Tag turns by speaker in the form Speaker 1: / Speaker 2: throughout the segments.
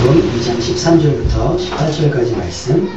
Speaker 1: 마태복음 2장 13절부터 18절까지 말씀.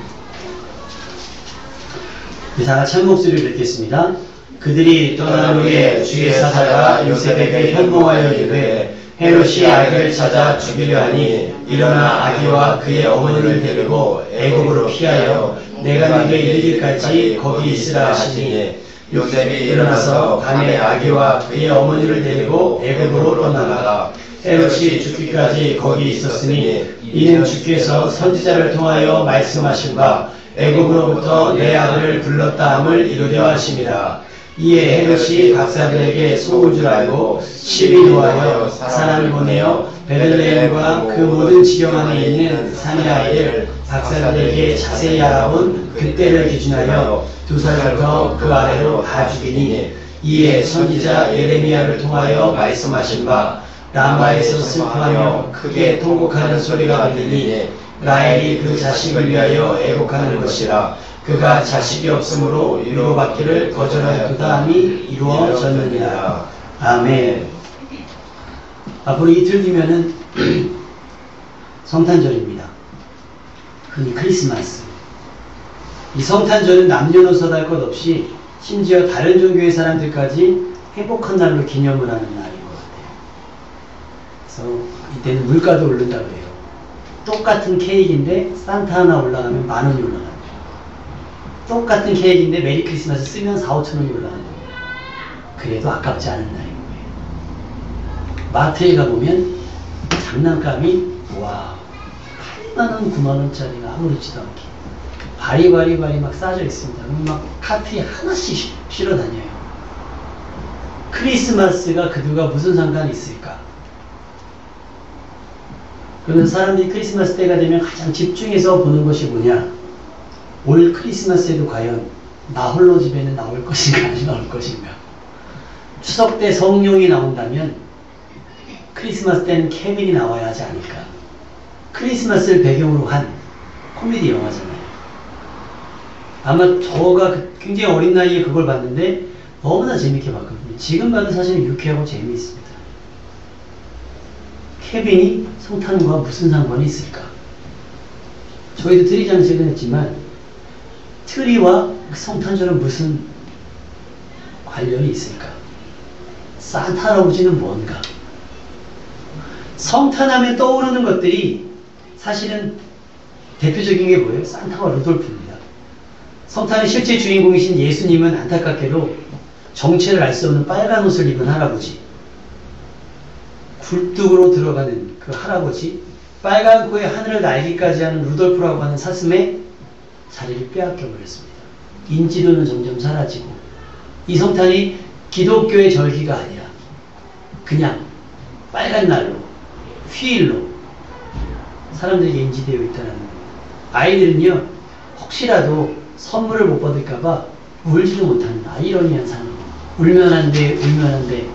Speaker 1: 다 같이 한 목소리로 읽겠습니다. 그들이 떠난 후에 주의 사자가 요셉에게 현몽하여 이르되 헤롯이 아기를 찾아 죽이려 하니 일어나 아기와 그의 어머니를 데리고 애굽으로 피하여 내가 네게 이르기까지 거기 있으라 하시니 요셉이 일어나서 밤에 아기와 그의 어머니를 데리고 애굽으로 떠나가 헤롯이 죽기까지 거기 있었으니 이는 주께서 선지자를 통하여 말씀하신 바 애굽으로부터 내 아들을 불렀다 함을 이루려 하심이라. 이에 헤롯이 박사들에게 속을 줄 알고 심히 노하여 사람을 보내어 베들레헴과 그 모든 지경 안에 있는 산의 아이를 박사들에게 자세히 알아본 그때를 기준하여 2살부터 그 아래로 다 죽이니 이에 선지자 예레미야를 통하여 말씀하신 바 라마에서 슬퍼하며 크게 통곡하는 소리가 들리니 라헬이 그 자식을 위하여 애곡하는 것이라. 그가 자식이 없으므로 위로받기를 거절하였도다 함이 이루어졌느니라. 아멘. 앞으로 이틀 뒤면은 성탄절입니다. 흔히 크리스마스. 이 성탄절은 남녀노소 할 것 없이 심지어 다른 종교의 사람들까지 행복한 날로 기념을 하는 날인 것 같아요. 그래서 이때는 물가도 오른다고 해요. 똑같은 케이크인데 산타 하나 올라가면 10,000원이 올라가요. 똑같은 케이크인데 메리 크리스마스 쓰면 4,000~5,000원이 올라가는 거예요. 그래도 아깝지 않은 날인 거예요. 마트에 가보면 장난감이 8만원, 9만원짜리가 아무렇지도 않게 바리바리 막 쌓여져 있습니다. 그럼 막 카트에 하나씩 실어 다녀요. 크리스마스가 그들과 무슨 상관이 있을까? 그러면서 사람들이 크리스마스 때가 되면 가장 집중해서 보는 것이 뭐냐? 올 크리스마스에도 과연 나 홀로 집에는 나올 것인가 안 나올 것인가? 추석 때 성령이 나온다면 크리스마스 때는 케빈이 나와야 하지 않을까? 크리스마스를 배경으로 한 코미디 영화잖아요. 아마 저가 굉장히 어린 나이에 그걸 봤는데 너무나 재밌게 봤거든요. 지금 봐도 사실 유쾌하고 재미있습니다. 케빈이 성탄과 무슨 상관이 있을까? 저희도 트리 장식은 했지만 트리와 성탄절은 무슨 관련이 있을까? 산타 할아버지는 뭔가? 성탄하면 떠오르는 것들이 사실은 대표적인 게 뭐예요? 산타와 루돌프입니다. 성탄의 실제 주인공이신 예수님은 안타깝게도 정체를 알 수 없는 빨간 옷을 입은 할아버지, 굴뚝으로 들어가는 그 할아버지, 빨간 코에 하늘을 날기까지 하는 루돌프라고 하는 사슴의 자리를 빼앗겨 버렸습니다. 인지도는 점점 사라지고 이 성탄이 기독교의 절기가 아니라 그냥 빨간 날로, 휴일로 사람들에게 인지되어 있다는 겁니다. 아이들은요, 혹시라도 선물을 못 받을까봐 울지도 못하는 아이러니한 상황. 울면 안 돼.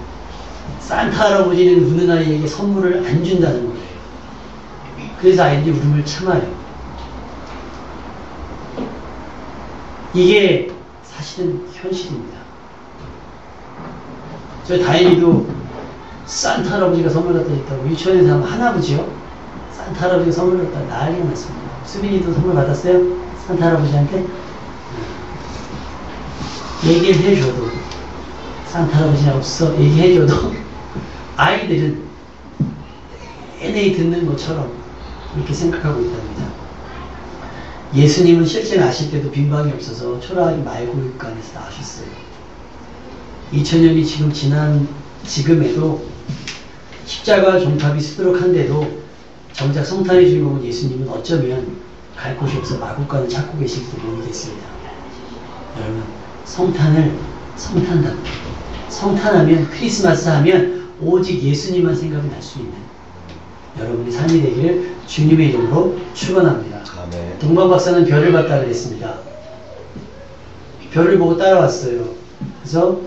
Speaker 1: 산타 할아버지는 우는 아이에게 선물을 안 준다는 거예요. 그래서 아이들이 울음을 참아요. 이게 사실은 현실입니다. 저희 다행히도 산타 할아버지가 선물 갖다 줬다고 유치원에서 하면 할아버지요? 산타 할아버지가 선물 갖다 난리가 났습니다. 수빈이도 선물 받았어요? 산타 할아버지한테? 얘기를 해줘도 산타 할아버지는 없어 얘기해줘도 아이들은 내내 듣는 것처럼 이렇게 생각하고 있답니다. 예수님은 실제 나실 때도 빈방이 없어서 초라하게 말고육간에서 나오셨어요. 2000년이 지금 지난 지금에도 십자가 종탑이 수두룩한데도 정작 성탄의 주인공은 예수님은 어쩌면 갈 곳이 없어 마국간을 찾고 계실지도 모르겠습니다. 여러분, 성탄답게 성탄하면, 크리스마스 하면 오직 예수님만 생각이 날 수 있는 여러분의 삶이 되기를 주님의 이름으로 축원합니다. 동방박사는 별을 봤다 그랬습니다. 별을 보고 따라왔어요. 그래서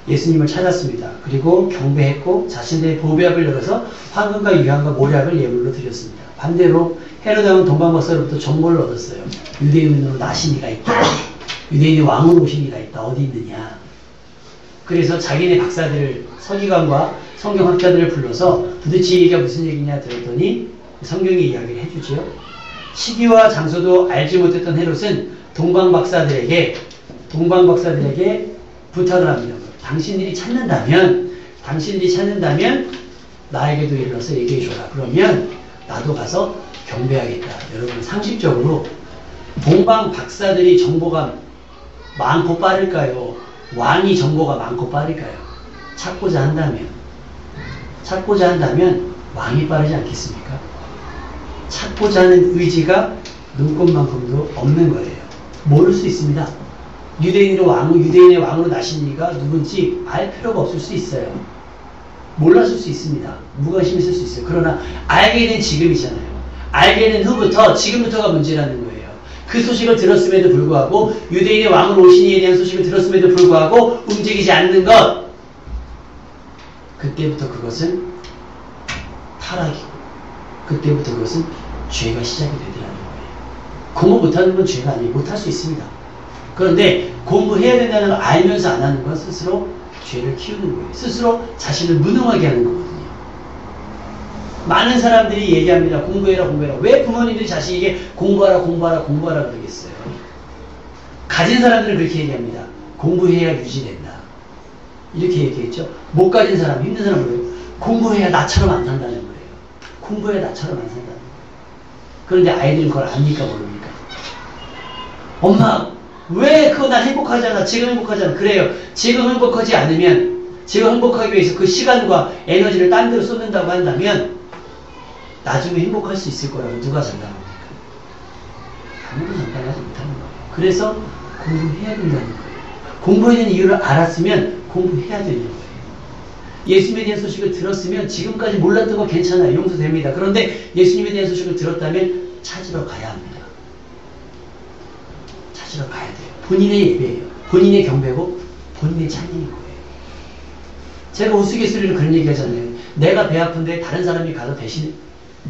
Speaker 1: 예수님을 찾았습니다. 그리고 경배했고 자신들의 보배압을 열어서 황금과 유향과 모략을 예물로 드렸습니다. 반대로 헤로당은 동방박사로부터 정보를 얻었어요. 유대인으로 나신 이가 있다. 유대인의 왕으로 오신 이가 있다. 어디 있느냐. 그래서 자기네 박사들, 서기관과 성경학자들을 불러서 도대체 이 얘기가 무슨 얘기냐 들었더니 성경이 이야기를 해주지요. 시기와 장소도 알지 못했던 헤롯은 동방박사들에게 부탁을 합니다. 당신들이 찾는다면 나에게도 일러서 얘기해줘라. 그러면 나도 가서 경배하겠다. 여러분, 상식적으로 동방 박사들이 정보가 많고 빠를까요? 왕이 정보가 많고 빠를까요? 찾고자 한다면 왕이 빠르지 않겠습니까? 찾고자 하는 의지가 눈꽃만큼도 없는 거예요. 모를 수 있습니다. 유대인의 왕으로 나신 이가 누군지 알 필요가 없을 수 있어요. 몰랐을 수 있습니다. 무관심 있을 수 있어요. 그러나 알게 된 지금이잖아요. 알게 된 후부터 지금부터가 문제라는 거예요. 그 소식을 들었음에도 불구하고 유대인의 왕으로 오신 이에 대한 소식을 들었음에도 불구하고 움직이지 않는 것, 그때부터 그것은 타락이고 그때부터 그것은 죄가 시작이 되더라는 거예요. 공부 못하는 건 죄가 아니에요. 못할 수 있습니다. 그런데 공부해야 된다는 걸 알면서 안 하는 건 스스로 죄를 키우는 거예요. 스스로 자신을 무능하게 하는 거거든요. 많은 사람들이 얘기합니다. 공부해라. 왜 부모님들이 자식에게 공부하라 그러겠어요? 가진 사람들은 그렇게 얘기합니다. 공부해야 유지된다. 이렇게 얘기했죠. 못 가진 사람, 힘든 사람은 뭐예요? 공부해야 나처럼 안 산다는 거예요. 공부해야 나처럼 안 산다는 거예요. 그런데 아이들은 그걸 압니까 모릅니까? 엄마, 왜 그거 난 행복하잖아. 지금 행복하잖아. 그래요. 지금 행복하지 않으면, 지금 행복하기 위해서 그 시간과 에너지를 딴 데로 쏟는다고 한다면 나중에 행복할 수 있을 거라고 누가 장담합니까? 아무도 장담하지 못하는 거예요. 그래서 공부해야 된다는 거예요. 공부해야 되는 이유를 알았으면 공부해야 되는 거예요. 예수님에 대한 소식을 들었으면 지금까지 몰랐던 거 괜찮아요. 용서됩니다. 그런데 예수님에 대한 소식을 들었다면 찾으러 가야 합니다. 찾으러 가야 돼요. 본인의 예배예요. 본인의 경배고 본인의 찬양인 거예요. 제가 우스갯소리로 그런 얘기 하잖아요. 내가 배 아픈데 다른 사람이 가서 대신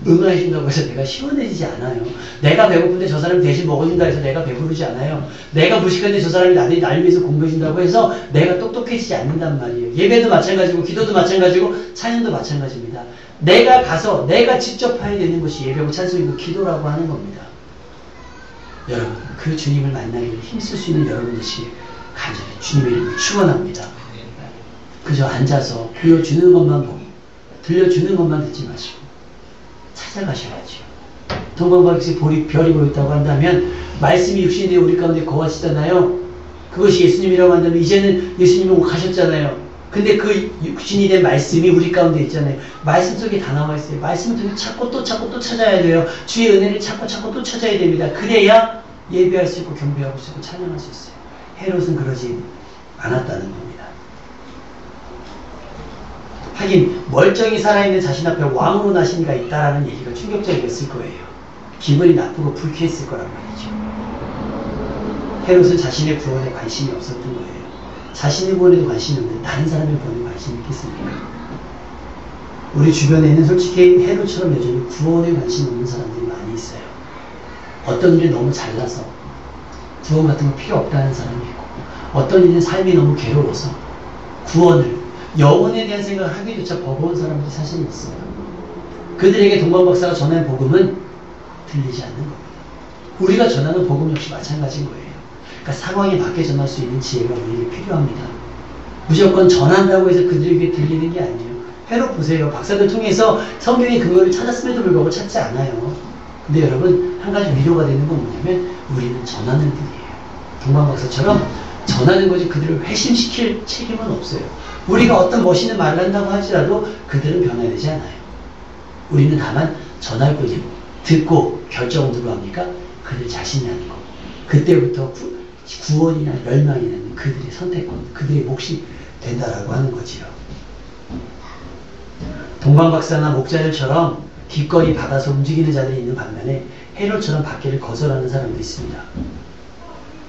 Speaker 1: 응원해 준다고 해서 내가 시원해지지 않아요. 내가 배고픈데 저 사람이 대신 먹어준다 해서 내가 배부르지 않아요. 내가 무식한데 저 사람이 나를 위해서 공부해 준다고 해서 내가 똑똑해지지 않는단 말이에요. 예배도 마찬가지고 기도도 마찬가지고 찬양도 마찬가지입니다. 내가 가서 내가 직접 해야 되는 것이 예배고 찬송이고 기도라고 하는 겁니다. 여러분, 그 주님을 만나기를 힘쓸 수 있는 여러분 되시길 간절히 주님의 이름으로 축원합니다. 그저 앉아서 보여주는 것만 보고 들려주는 것만 듣지 마시고 찾아가셔야죠. 동방박사의 별이 보였다고 한다면 말씀이 육신이 되어 우리 가운데 거하시잖아요. 그것이 예수님이라고 한다면 이제는 예수님은 가셨잖아요. 근데 그 육신이 된 말씀이 우리 가운데 있잖아요. 말씀 속에 다 나와 있어요. 말씀을 통해 찾고 또 찾아야 돼요. 주의 은혜를 찾고 또 찾아야 됩니다. 그래야 예배할 수 있고 경배하고 수 있고 찬양할 수 있어요. 헤롯은 그러지 않았다는 겁니다. 하긴 멀쩡히 살아있는 자신 앞에 왕으로 나신 이가 있다라는 얘기가 충격적이었을 거예요. 기분이 나쁘고 불쾌했을 거란 말이죠. 헤롯은 자신의 구원에 관심이 없었던 거예요. 자신의 구원에도 관심이 없는데 다른 사람의 구원에 관심이 있겠습니까? 우리 주변에는 솔직히 헤롯처럼 여전히 구원에 관심 없는 사람들이 많이 있어요. 어떤 일이 너무 잘나서 구원 같은 거 필요 없다는 사람이 있고, 어떤 일은 삶이 너무 괴로워서 구원을, 영혼에 대한 생각을 하기조차 버거운 사람들이 사실 있어요. 그들에게 동방박사가 전한 복음은 들리지 않는 겁니다. 우리가 전하는 복음 역시 마찬가지인 거예요. 그러니까 상황에 맞게 전할 수 있는 지혜가 우리에게 필요합니다. 무조건 전한다고 해서 그들에게 들리는 게 아니에요. 헤롯 보세요. 박사들 통해서 성경의 근거를 찾았음에도 불구하고 찾지 않아요. 근데 여러분, 한 가지 위로가 되는 건 뭐냐면 우리는 전하는 분이에요. 동방박사처럼 전하는 거지 그들을 회심시킬 책임은 없어요. 우리가 어떤 멋있는 말을 한다고 할지라도 그들은 변화되지 않아요. 우리는 다만 전할 뿐이고, 듣고 결정은 누가 합니까? 그들 자신이 하는 거. 그때부터 구원이나 멸망이나 그들의 선택권, 그들의 몫이 된다라고 하는 거지요. 동방박사나 목자들처럼 뒷거리 받아서 움직이는 자들이 있는 반면에 헤롯처럼 받기를 거절하는 사람도 있습니다.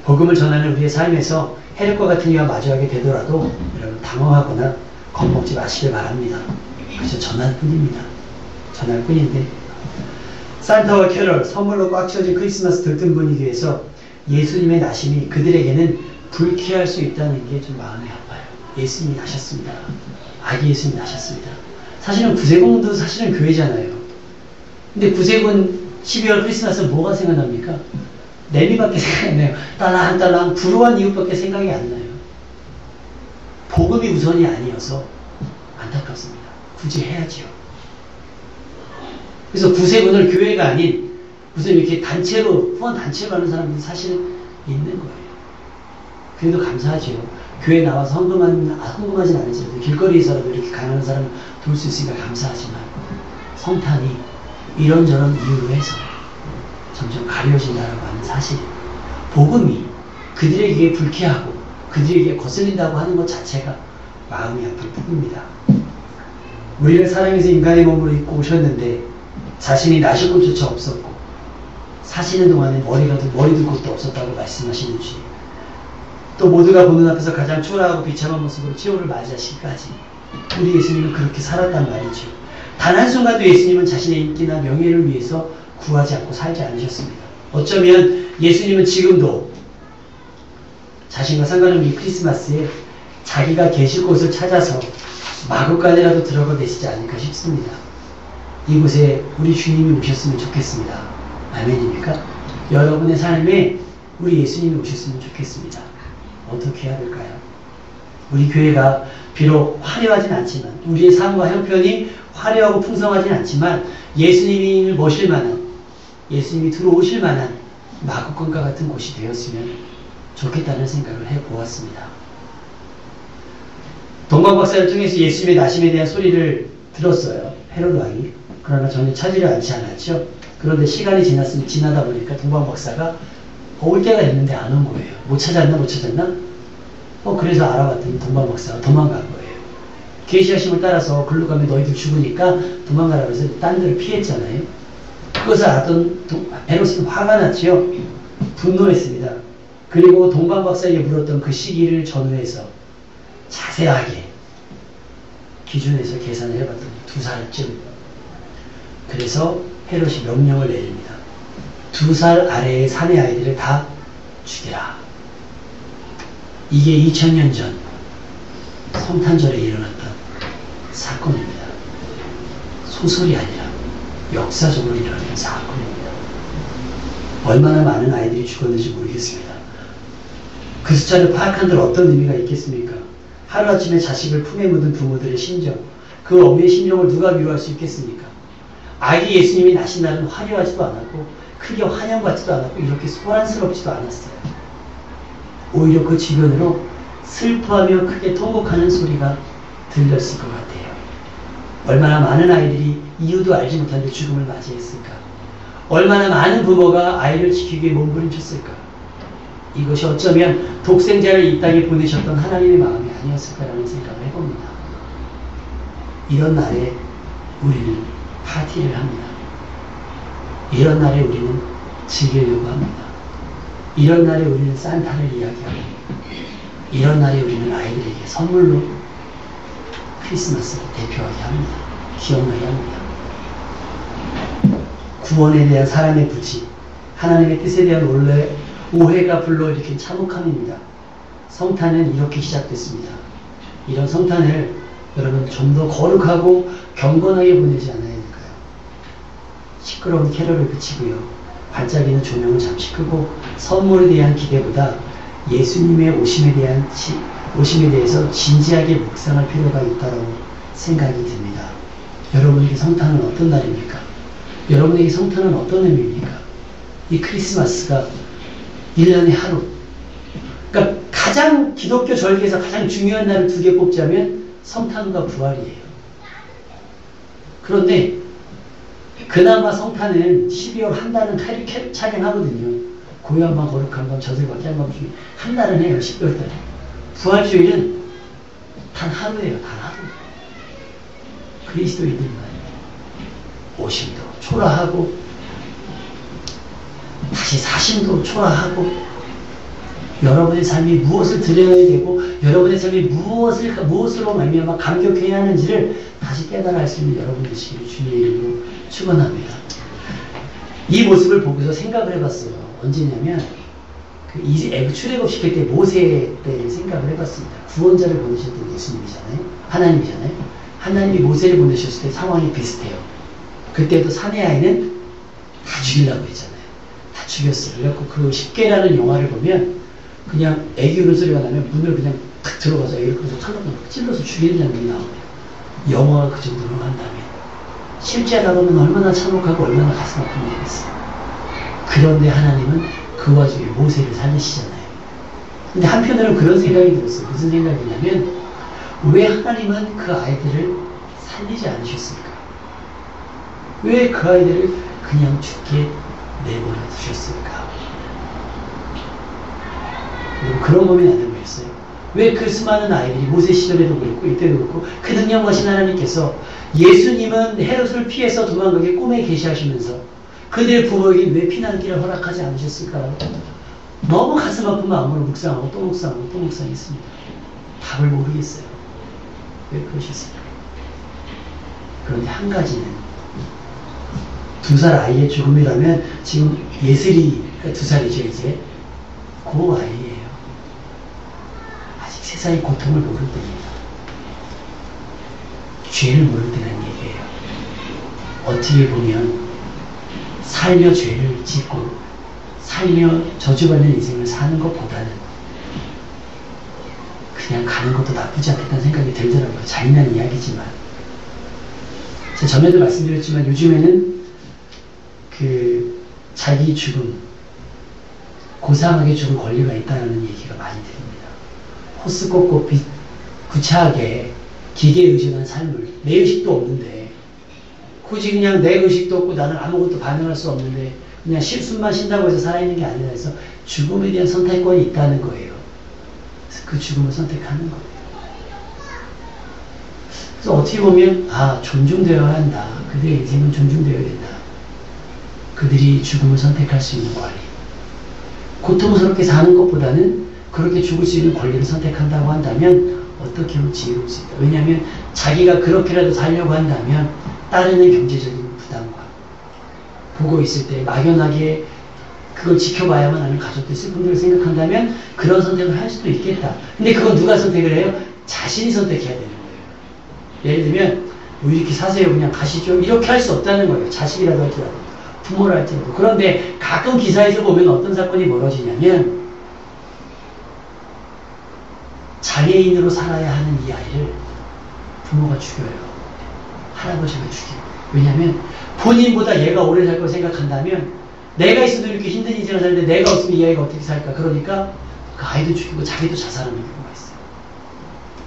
Speaker 1: 복음을 전하는 우리의 삶에서 헤롯과 같은 이와 마주하게 되더라도 여러분 당황하거나 겁먹지 마시길 바랍니다. 그저 전할 뿐입니다. 전할 뿐인데, 산타와 캐럴, 선물로 꽉 채워진 크리스마스 들뜬 분위기에서 예수님의 나심이 그들에게는 불쾌할 수 있다는 게 좀 마음이 아파요. 예수님이 나셨습니다. 아기 예수님이 나셨습니다. 사실은 구세공도 사실은 교회잖아요. 근데 구세군 12월 크리스마스 뭐가 생각납니까? 레미밖에 생각이 안 나요. 딸랑딸랑 불우한 이웃밖에 생각이 안 나요. 복음이 우선이 아니어서 안타깝습니다. 굳이 해야지요. 그래서 구세군을 교회가 아닌 무슨 이렇게 단체로, 후원 단체로 하는 사람들이 사실 있는 거예요. 그래도 감사하죠. 교회 나와서 헌금하진 않을지라도 길거리에서라도 이렇게 가난한 사람을 도울 수 있으니까 감사하지만 성탄이 이런저런 이유로 해서 점점 가려진다라고 하는 사실, 복음이 그들에게 불쾌하고 그들에게 거슬린다고 하는 것 자체가 마음이 아플 뿐입니다. 우리를 사랑해서 인간의 몸으로 입고 오셨는데 자신이 나실 곳조차 없었고 사시는 동안에 머리 둘 곳도 없었다고 말씀하시는 주님, 또 모두가 보는 앞에서 가장 초라하고 비참한 모습으로 최후를 맞이하시기까지 우리 예수님은 그렇게 살았단 말이죠. 단 한순간도 예수님은 자신의 인기나 명예를 위해서 구하지 않고 살지 않으셨습니다. 어쩌면 예수님은 지금도 자신과 상관없는 이 크리스마스에 자기가 계실 곳을 찾아서 마구간이라도 들어가 계시지 않을까 싶습니다. 이곳에 우리 주님이 오셨으면 좋겠습니다. 아멘입니까? 여러분의 삶에 우리 예수님이 오셨으면 좋겠습니다. 어떻게 해야 될까요? 우리 교회가 비록 화려하진 않지만, 우리의 삶과 형편이 화려하고 풍성하진 않지만 예수님이 모실 만한, 예수님이 들어오실 만한 마구간과 같은 곳이 되었으면 좋겠다는 생각을 해보았습니다. 동방박사를 통해서 예수님의 나심에 대한 소리를 들었어요. 헤롯 왕이. 그러나 전혀 찾으려 하지 않았죠. 그런데 시간이 지나다 보니까 동방박사가 올 때가 됐는데 안 온 거예요. 못 찾았나? 그래서 알아봤더니 동방박사가 도망간 거예요. 계시하심을 따라서 글로 가면 너희들 죽으니까 도망가라고 해서 딴 데를 피했잖아요. 그것을 알았던 헤롯은 화가 났죠. 분노했습니다. 그리고 동방박사에게 물었던 그 시기를 전후해서 자세하게 기준에서 계산을 해봤더니 2살쯤. 그래서 헤롯이 명령을 내립니다. 2살 아래의 사내 아이들을 다 죽여라. 이게 2000년 전 성탄절에 일어났던 사건입니다. 소설이 아니라 역사적으로 일어난 사건입니다. 얼마나 많은 아이들이 죽었는지 모르겠습니다. 그 숫자를 파악한들 어떤 의미가 있겠습니까? 하루아침에 자식을 품에 묻은 부모들의 심정, 그 어머니의 심정을 누가 위로할 수 있겠습니까? 아기 예수님이 나신 날은 화려하지도 않았고 크게 환영받지도 않았고 이렇게 소란스럽지도 않았어요. 오히려 그 주변으로 슬퍼하며 크게 통곡하는 소리가 들렸을 것 같아요. 얼마나 많은 아이들이 이유도 알지 못하는데 죽음을 맞이했을까? 얼마나 많은 부모가 아이를 지키기 위해 몸부림쳤을까? 이것이 어쩌면 독생자를 이 땅에 보내셨던 하나님의 마음이 아니었을까라는 생각을 해봅니다. 이런 날에 우리는 파티를 합니다. 이런 날에 우리는 즐기려고 합니다. 이런 날에 우리는 산타를 이야기하고, 이런 날에 우리는 아이들에게 선물로 크리스마스를 대표하게 합니다. 기억나게 합니다. 구원에 대한 사람의 부지, 하나님의 뜻에 대한 오해가 불러일으킨 참혹함입니다. 성탄은 이렇게 시작됐습니다. 이런 성탄을 여러분 좀 더 거룩하고 경건하게 보내지 않아야 될까요? 시끄러운 캐럴을 그치고요, 반짝이는 조명을 잠시 끄고 선물에 대한 기대보다 예수님의 오심에 대해서 진지하게 묵상할 필요가 있다고 생각이 듭니다. 여러분에게 성탄은 어떤 날입니까? 여러분에게 성탄은 어떤 의미입니까? 이 크리스마스가 1년에 하루, 그러니까 가장 기독교 절기에서 가장 중요한 날을 2개 뽑자면 성탄과 부활이에요. 그런데 그나마 성탄은 12월 한 달은 차례하거든요. 고요한 밤, 거룩한 밤, 저들과 깨한 밤 중에 한 달은 해요. 12월 달에. 부활주일은 단 하루예요. 단 하루. 그리스도인들만 오심도 초라하고 다시 사심도 초라하고, 여러분의 삶이 무엇을 드려야 되고 여러분의 삶이 무엇으로 말미암아 감격해야 하는지를 다시 깨달아 할 수 있는 여러분 되시기를 주님의 이름으로 축원합니다. 이 모습을 보고서 생각을 해봤어요. 언제냐면 출애굽 시킬 때 모세 때 생각을 해봤습니다. 구원자를 보내셨던 예수님이잖아요. 하나님이잖아요. 하나님이 모세를 보내셨을 때 상황이 비슷해요.
Speaker 2: 그때도 사내 아이는 다 죽이려고 했잖아요. 다 죽였어요. 그래갖고 그 10개라는 영화를 보면 그냥 애기 우는 소리가 나면 문을 그냥 탁 들어가서 애기를 그래서 찰나서 찔러서 죽이는 장면이 나오네요. 영화가 그 정도로 한다면 실제 하다보면 얼마나 참혹하고 얼마나 가슴 아픈 일이겠어요. 그런데 하나님은 그 와중에 모세를 살리시잖아요. 근데 한편으로는 그런 생각이 들었어요. 무슨 생각이냐면 왜 하나님은 그 아이들을 살리지 않으셨을까? 왜 그 아이들을 그냥 죽게 내버려 두셨을까? 그런 고민 안 해보셨어요? 왜 그 수많은 아이들이 모세 시절에도 그렇고 이때도 그렇고 그 능력하신 하나님께서 예수님은 헤롯을 피해서 도망가게 꿈에 계시하시면서 그들의 부모에게 왜 피난길을 허락하지 않으셨을까? 너무 가슴 아픈 마음으로 묵상하고 또 묵상하고 또 묵상했습니다. 답을 모르겠어요. 왜 그러셨을까? 그런데 한 가지는 2살 아이의 죽음이라면 지금 예슬이 2살이죠 이제 그 아이예요. 아직 세상의 고통을 모를 때입니다. 죄를 모를 때라는 얘기예요. 어떻게 보면 살며 죄를 짓고 살며 저주받는 인생을 사는 것보다는 그냥 가는 것도 나쁘지 않겠다는 생각이 들더라고요. 잔인한 이야기지만 제가 전에도 말씀드렸지만 요즘에는 그 자기 죽음 고상하게 죽을 권리가 있다는 얘기가 많이 들립니다. 호스 꽂고 구차하게 기계에 의존한 삶을 내 의식도 없는데 굳이 그냥 내 의식도 없고 나는 아무것도 반응할 수 없는데 그냥 숨만 쉰다고 해서 살아있는 게 아니라 해서 죽음에 대한 선택권이 있다는 거예요. 그래서 그 죽음을 선택하는 거예요. 그래서 어떻게 보면 존중되어야 한다. 그들의 인생은 존중되어야 된다. 그들이 죽음을 선택할 수 있는 권리. 고통스럽게 사는 것보다는 그렇게 죽을 수 있는 권리를 선택한다고 한다면 어떻게 하면 지혜로울 수 있다. 왜냐하면 자기가 그렇게라도 살려고 한다면 따르는 경제적인 부담과 보고 있을 때 막연하게 그걸 지켜봐야만 하는 가족들 슬픔들을 생각한다면 그런 선택을 할 수도 있겠다. 근데 그건 누가 선택을 해요? 자신이 선택해야 되는 거예요. 예를 들면 뭐 이렇게 사세요 그냥 가시죠 이렇게 할 수 없다는 거예요. 자식이라도 할지라도 부모를 할지라도. 그런데 가끔 기사에서 보면 어떤 사건이 벌어지냐면 장애인으로 살아야 하는 이 아이를 부모가 죽여요. 할아버지가 죽여요. 왜냐하면 본인보다 얘가 오래 살 걸 생각한다면 내가 있어도 이렇게 힘든 인생을 사는데 내가 없으면 이 아이가 어떻게 살까? 그러니까 그 아이도 죽이고 자기도 자살하는 경우가 있어요.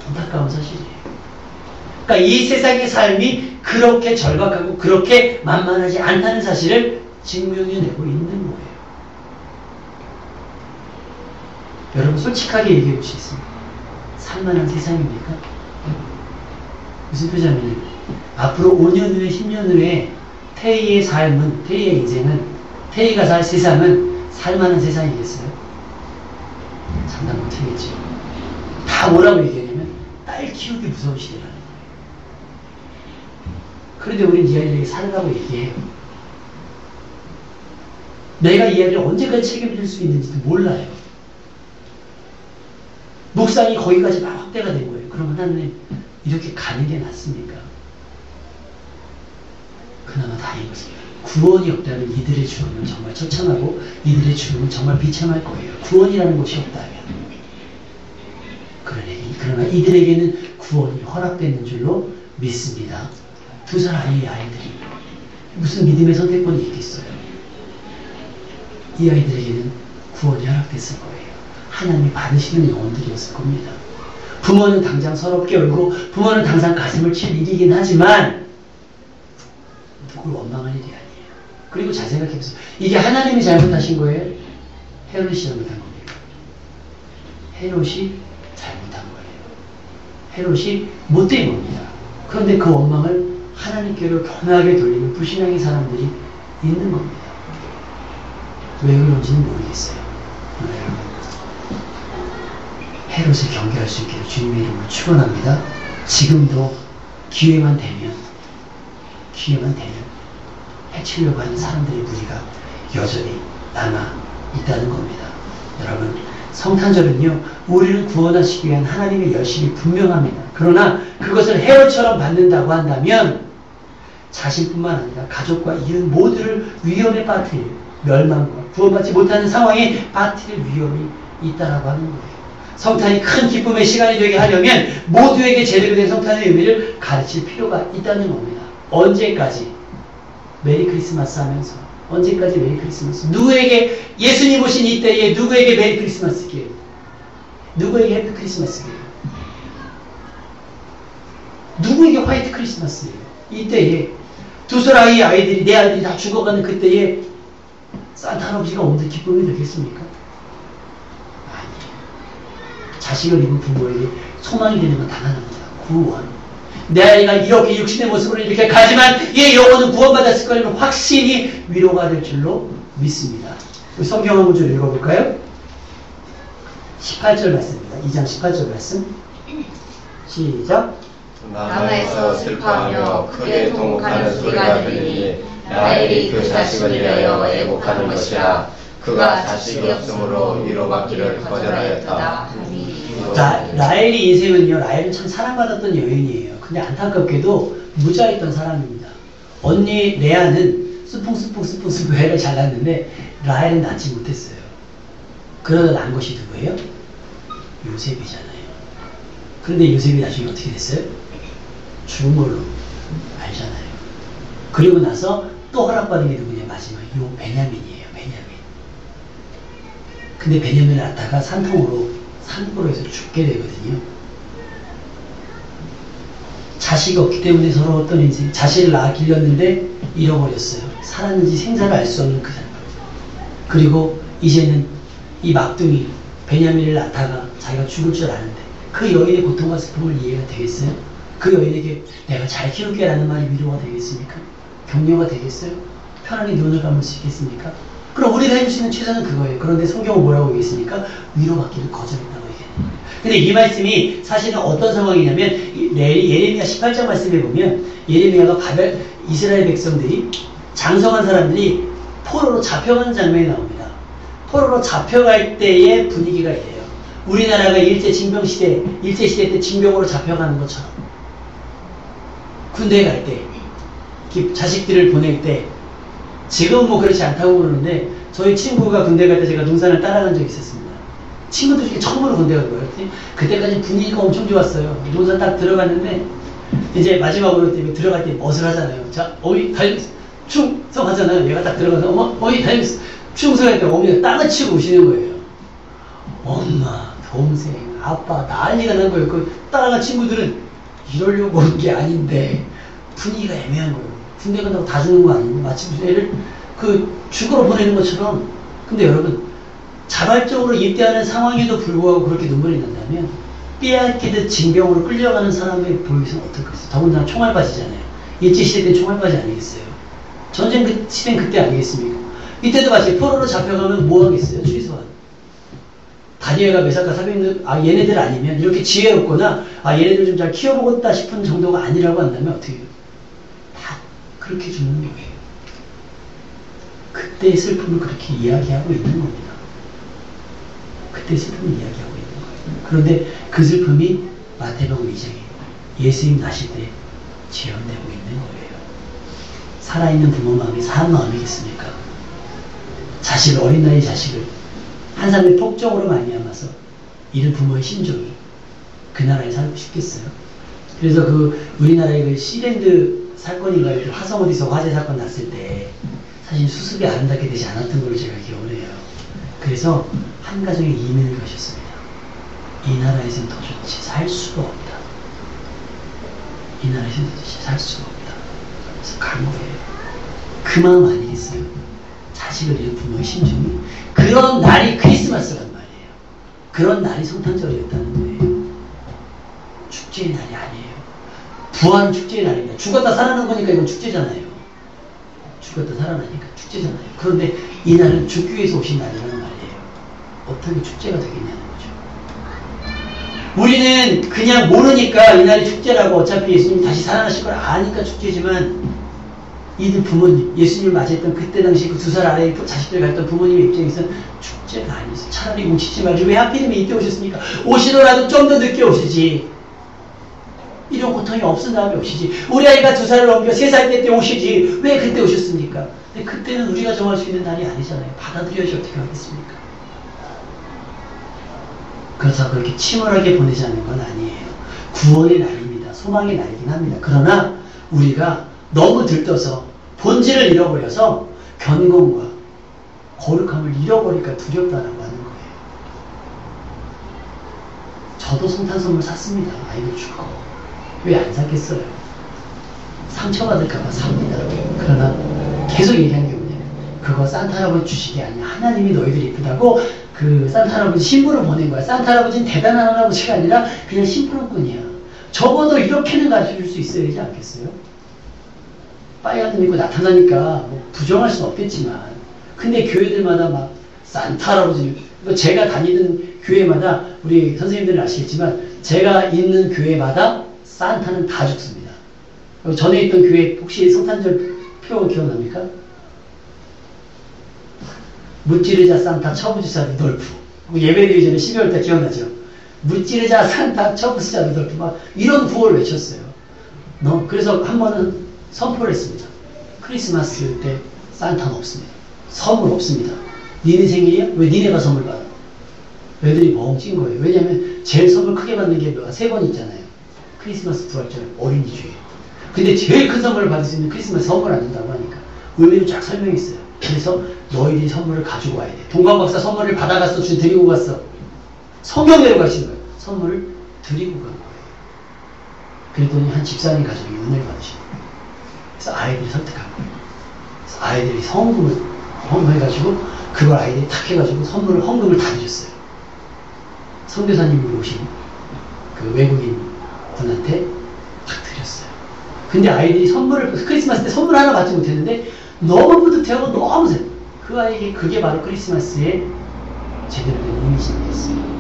Speaker 2: 안타까운 사실이에요. 그러니까 이 세상의 삶이 그렇게 절박하고 그렇게 만만하지 않다는 사실을 증명해내고 있는 거예요. 여러분 솔직하게 얘기해 보시겠습니다. 살만한 세상입니까? 무슨 표정이냐면 앞으로 5년 후에 10년 후에 태희의 삶은 태희의 인생은 태희가 살 세상은 살만한 세상이겠어요? 장담 못하겠죠. 다 뭐라고 얘기하냐면 딸 키우기 무서운 시대라는 거예요. 그런데 우리는 이 아이들에게 살라고 얘기해요. 내가 이 아이를 언제까지 책임질 수 있는지도 몰라요. 묵상이 거기까지 막 확대가 된 거예요. 그럼 하나님 이렇게 가는 게 낫습니까? 그나마 다행인 것입니다. 구원이 없다면 이들의 죽음은 정말 처참하고 이들의 죽음은 정말 비참할 거예요. 구원이라는 것이 없다면. 그러나 이들에게는 구원이 허락되는 줄로 믿습니다. 2살 아이들이 무슨 믿음의 선택권이 있겠어요? 이 아이들에게는 구원이 허락됐을 거예요. 하나님이 받으시는 영혼들이었을 겁니다. 부모는 당장 서럽게 울고 부모는 당장 가슴을 칠 일이긴 하지만 누굴 원망할 일이 아니에요. 그리고 잘 생각해보세요. 이게 하나님이 잘못하신 거예요? 헤롯이 잘못한 겁니까? 헤롯이 잘못한 거예요. 헤롯이 못된 겁니다. 그런데 그 원망을 하나님께로 교묘하게 돌리는 불신앙의 사람들이 있는 겁니다. 왜 그런지는 모르겠어요. 여러분, 헤롯을 경계할 수 있기를 주님의 이름으로 축원합니다. 지금도 기회만 되면 해치려고 하는 사람들의 무리가 여전히 남아 있다는 겁니다. 여러분, 성탄절은요, 우리를 구원하시기 위한 하나님의 열심이 분명합니다. 그러나 그것을 헤롯처럼 받는다고 한다면 자신뿐만 아니라 가족과 이웃 모두를 위험에 빠뜨릴 멸망과 구원받지 못하는 상황에 빠뜨릴 위험이 있다라고 하는 거예요. 성탄이 큰 기쁨의 시간이 되게 하려면 모두에게 제대로 된 성탄의 의미를 가르칠 필요가 있다는 겁니다. 언제까지? 메리 크리스마스 하면서 언제까지 메리 크리스마스? 누구에게 예수님 오신 이때에 누구에게 메리 크리스마스게요? 누구에게 해피 크리스마스게요? 누구에게 화이트 크리스마스예요? 이때에 두 사람의 아이들이 내 아이들이 다 죽어가는 그때에 산타 할아버지가 오는데 기쁨이 되겠습니까? 아니에요. 자식을 입은 부모에게 소망이 되는 건 단 하나입니다. 구원. 내 아이가 이렇게 육신의 모습으로 이렇게 가지만 얘 영혼은 구원받았을 거라는 확신이 위로가 될 줄로 믿습니다. 성경 한 구절 읽어볼까요? 18절 말씀입니다. 2장 18절 말씀. 시작.
Speaker 3: 남에서 슬퍼하며 크게 통곡하는 소리가 들리니 라헬이 그 자식을 위하여 애곡하는 것이라. 그가 자식이 없으므로 위로받기를 거절하였다.
Speaker 2: 라헬의 인생은요, 라헬은 참 사랑받았던 여인이에요. 근데 안타깝게도 무자했던 사람입니다. 언니 레아는 스풍스풍 애를 잘 낳았는데 라헬은 낳지 못했어요. 그러다 난 것이 누구예요? 요셉이잖아요. 그런데 요셉이 나중에 어떻게 됐어요? 죽은 걸로 알잖아요. 그리고 나서 또 허락받은 게 누구냐? 마지막 요 베냐민이에요. 베냐민. 근데 베냐민을 낳다가 산통으로 해서 죽게 되거든요. 자식이 없기 때문에 서러웠던 인생. 자식을 낳아 길렀는데 잃어버렸어요. 살았는지 생사를 알 수 없는 그 사람. 그리고 이제는 이 막둥이 베냐민을 낳다가 자기가 죽을 줄 아는데 그 여인의 고통과 슬픔을 이해가 되겠어요? 그 여인에게 내가 잘 키울게 라는 말이 위로가 되겠습니까? 격려가 되겠어요? 편안히 눈을 감을 수 있겠습니까? 그럼 우리가 해줄 수 있는 최선은 그거예요. 그런데 성경은 뭐라고 얘기했습니까? 위로받기를 거절했다고 얘기해요. 근데 이 말씀이 사실은 어떤 상황이냐면 예레미야 18장 말씀에 보면 예레미야가 이스라엘 백성들이 장성한 사람들이 포로로 잡혀가는 장면이 나옵니다. 포로로 잡혀갈 때의 분위기가 이래요. 우리나라가 일제시대 때 징병으로 잡혀가는 것처럼 군대에 갈 때 자식들을 보낼 때 지금은 뭐 그렇지 않다고 그러는데 저희 친구가 군대 갈 때 제가 농산을 따라간 적이 있었습니다. 친구들 중에 처음으로 군대 간 거예요. 그때까지 분위기가 엄청 좋았어요. 농산 딱 들어갔는데 이제 마지막으로 들어갈 때 멋을 하잖아요. 자, 어이 달리면서 충성 하잖아요. 얘가 딱 들어가서 어이 달리면서 충성할 때 어머니가 땅을 치고 오시는 거예요. 엄마, 동생, 아빠 난리가 난 거예요. 그 따라간 친구들은 이러려고 온 게 아닌데 분위기가 애매한 거예요. 군대 간다고 다 죽는 거 아니고 마치 무슨 애를 죽으러 보내는 것처럼. 근데 여러분 자발적으로 입대하는 상황에도 불구하고 그렇게 눈물이 난다면 빼앗기듯 징병으로 끌려가는 사람의 보이스는 어떨까요? 더군다나 총알바지잖아요. 일제시대 때 총알바지 아니겠어요? 전쟁 시대는 그때 아니겠습니까? 이때도 마치 포로로 잡혀가면 뭐 하겠어요? 최소한 다니엘과 메사카 사병들 얘네들 아니면 이렇게 지혜롭거나 얘네들 좀 잘 키워보겠다 싶은 정도가 아니라고 한다면 어떻게 해요? 다 그렇게 죽는 거예요. 그때의 슬픔을 그렇게 이야기하고 있는 겁니다. 그때의 슬픔을 이야기하고 있는 거예요. 그런데 그 슬픔이 마태복음 2장에 예수님 나실 때 재현되고 있는 거예요. 살아있는 부모 마음이 사한 마음이겠습니까? 어린 나이 자식을 한 사람의 폭정으로 말미암아서 잃은 부모의 심정이 그 나라에 살고 싶겠어요. 그래서 우리나라의 그 시랜드 사건인가 그 화성 어디서 화재 사건 났을 때 사실 수습이 아름답게 되지 않았던 걸로 제가 기억을 해요. 그래서 한 가정에 이민을 가셨습니다. 이 나라에서는 더 좋지 살 수가 없다. 이 나라에서는 더 좋지 살 수가 없다. 그래서 간 거예요. 그 마음 아니겠어요? 자식을 잃은 부모의 심정이. 그런 날이 크리스마스란 말이에요. 그런 날이 성탄절이었다는 거예요. 축제의 날이 아니에요. 부활은 축제의 날입니다. 죽었다 살아난 거니까 이건 축제잖아요. 죽었다 살아나니까 축제잖아요. 그런데 이 날은 죽기 위해서 오신 날이라는 말이에요. 어떻게 축제가 되겠냐는 거죠. 우리는 그냥 모르니까 이 날이 축제라고 어차피 예수님이 다시 살아나실 걸 아니까 축제지만 이들 부모님, 예수님을 맞이했던 그때 당시 그 2살 아래 자식들 갔던 부모님의 입장에서는 축제가 아니었어요. 차라리 뭉치지 말지 왜 하필이면 이때 오셨습니까? 오시더라도 좀 더 늦게 오시지. 부정 고통이 없은 다음에 오시지. 우리 아이가 2살을 넘겨 3살 때 오시지. 왜 그때 오셨습니까? 근데 그때는 우리가 정할 수 있는 날이 아니잖아요. 받아들여야지 어떻게 하겠습니까? 그래서 그렇게 침울하게 보내자는 건 아니에요. 구원의 날입니다. 소망의 날이긴 합니다. 그러나 우리가 너무 들떠서 본질을 잃어버려서 견공과 거룩함을 잃어버릴까 두렵다라고 하는 거예요. 저도 성탄 선물 샀습니다. 아이들 줄 거. 왜 안 샀겠어요? 상처받을까봐 삽니다. 그러나 계속 얘기하는 게 뭐냐면 그거 산타 할아버지 주식이 아니야. 하나님이 너희들 이쁘다고 그 산타 할아버지 신부를 보낸 거야. 산타 할아버지는 대단한 할아버지가 아니라 그냥 심부름꾼이야. 적어도 이렇게는 가르쳐줄 수 있어야 되지 않겠어요? 빨간 옷 입고 나타나니까 뭐 부정할 수는 없겠지만 근데 교회들마다 막 산타 할아버지 제가 다니는 교회마다 우리 선생님들은 아시겠지만 제가 있는 교회마다 산타는 다 죽습니다. 전에 있던 교회 혹시 성탄절 표 기억납니까? 무찌르자 산타 처부지사 루돌프. 예배드리기 전에 12월달 기억나죠? 무찌르자 산타 처부지사 루돌프 막 이런 구호를 외쳤어요. 그래서 한 번은 선포를 했습니다. 크리스마스 때 산타는 없습니다. 선물 없습니다. 니네 생일이야? 왜 니네가 선물 받아? 애들이 멍찐 거예요. 왜냐면 제일 선물 크게 받는 게 3번 있잖아요. 크리스마스, 부활절, 어린이 주일. 근데 제일 큰 선물을 받을 수 있는 크리스마스 선물 안 준다고 하니까 의미를 쫙 설명했어요. 그래서 너희들이 선물을 가지고 와야 돼. 동방박사 선물을 받아갔어. 드리고 갔어. 성경대로 가신 거예요. 선물을 드리고 간 거예요. 그랬더니 한 집사님 가족이 은혜를 받으신 거예요. 그래서 아이들이 설득한 거예요. 그래서 아이들이 성금을 헌금해가지고 그걸 아이들이 탁 해가지고 헌금을 다 드렸어요. 선교사님으로 오신 그 외국인 분한테 탁 드렸어요. 근데 아이들이 크리스마스 때 선물 하나 받지 못했는데 너무 뿌듯해하고 너무 그 아이에게 그게 바로 크리스마스의 제대로 된 이미지였어요.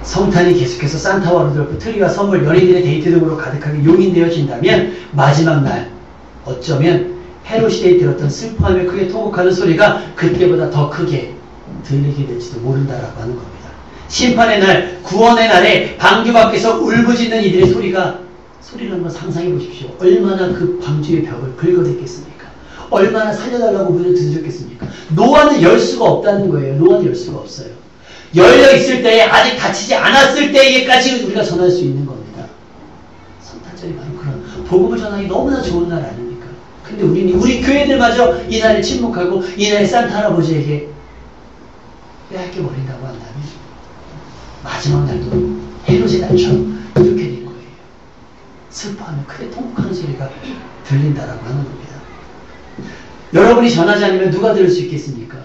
Speaker 2: 성탄이 계속해서 산타와 루돌프, 트리와 선물, 연인들의 데이트 등으로 가득하게 용인되어진다면 마지막 날 어쩌면 헤롯 시대에 들었던 슬퍼하며 크게 통곡하는 소리가 그때보다 더 크게 들리게 될지도 모른다라고 하는 겁니다. 심판의 날, 구원의 날에 방주 밖에서 울부짖는 이들의 소리를 한번 상상해 보십시오. 얼마나 그 방주의 벽을 긁어댔겠습니까? 얼마나 살려달라고 문을 두드렸겠습니까? 노아는 열 수가 없다는 거예요. 노아는 열 수가 없어요. 열려 있을 때에 아직 닫히지 않았을 때에까지 우리가 전할 수 있는 겁니다. 성탄절이 바로 그런 복음을 전하기 너무나 좋은 날 아닙니까? 근데 우리 교회들마저 이 날에 침묵하고 이 날에 산타 할아버지에게 빼앗겨 버린다고 한다면 마지막 날도 헤롯의 날처럼 이렇게 된 거예요. 슬퍼하며 크게 통곡하는 소리가 들린다라고 하는 겁니다. 여러분이 전하지 않으면 누가 들을 수 있겠습니까?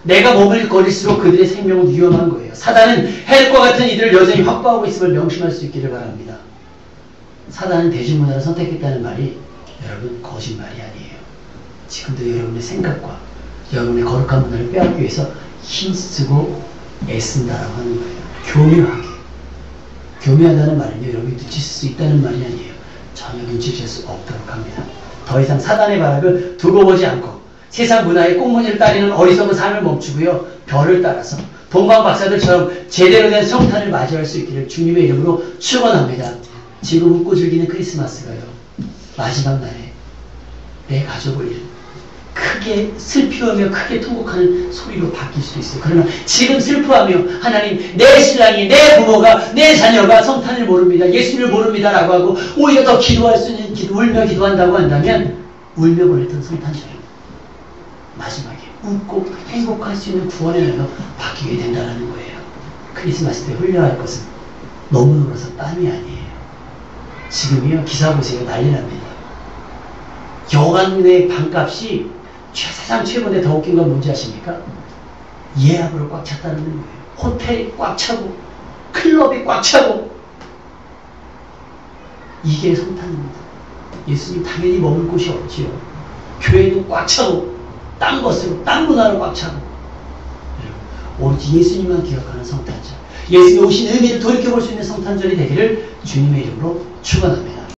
Speaker 2: 내가 머물거릴수록 그들의 생명은 위험한 거예요. 사단은 헬과 같은 이들을 여전히 확보하고 있음을 명심할 수 있기를 바랍니다. 사단은 대중문화를 선택했다는 말이 여러분 거짓말이 아니에요. 지금도 여러분의 생각과 여러분의 거룩한 문화를 빼앗기 위해서 힘쓰고 애쓴다라고 하는 거예요. 교묘하게. 교묘하다는 말은요, 여러분이 눈치챌 수 있다는 말이 아니에요. 전혀 눈치챌 수 없도록 합니다. 더 이상 사단의 발악을 두고 보지 않고 세상 문화의 꽁무니를 따르는 어리석은 삶을 멈추고요. 별을 따라서 동방박사들처럼 제대로 된 성탄을 맞이할 수 있기를 주님의 이름으로 축원합니다. 지금 웃고 즐기는 크리스마스가요. 마지막 날에 내 가족을 크게 슬피하며 크게 통곡하는 소리로 바뀔 수도 있어요. 그러나 지금 슬퍼하며 하나님 내 신랑이 내 부모가 내 자녀가 성탄을 모릅니다. 예수를 모릅니다 라고 하고 오히려 더 기도할 수 있는 울며 기도한다고 한다면 울며 보냈던 성탄절이 마지막에 웃고 행복할 수 있는 구원의 날로 바뀌게 된다는 거예요. 크리스마스 때 흘려야 할 것은 너무 놀아서 땀이 아니에요. 지금이요 기사 보세요. 난리 납니다. 여관의 방값이 세상 최고인데 더 웃긴 건 뭔지 아십니까? 예약으로 꽉 찼다는 거예요. 호텔이 꽉 차고 클럽이 꽉 차고 이게 성탄입니다. 예수님 당연히 머물 곳이 없지요. 교회는 꽉 차고 딴 것으로 딴 문화로 꽉 차고 오로지 예수님만 기억하는 성탄절, 예수님이 오신 의미를 돌이켜볼 수 있는 성탄절이 되기를 주님의 이름으로 축원합니다.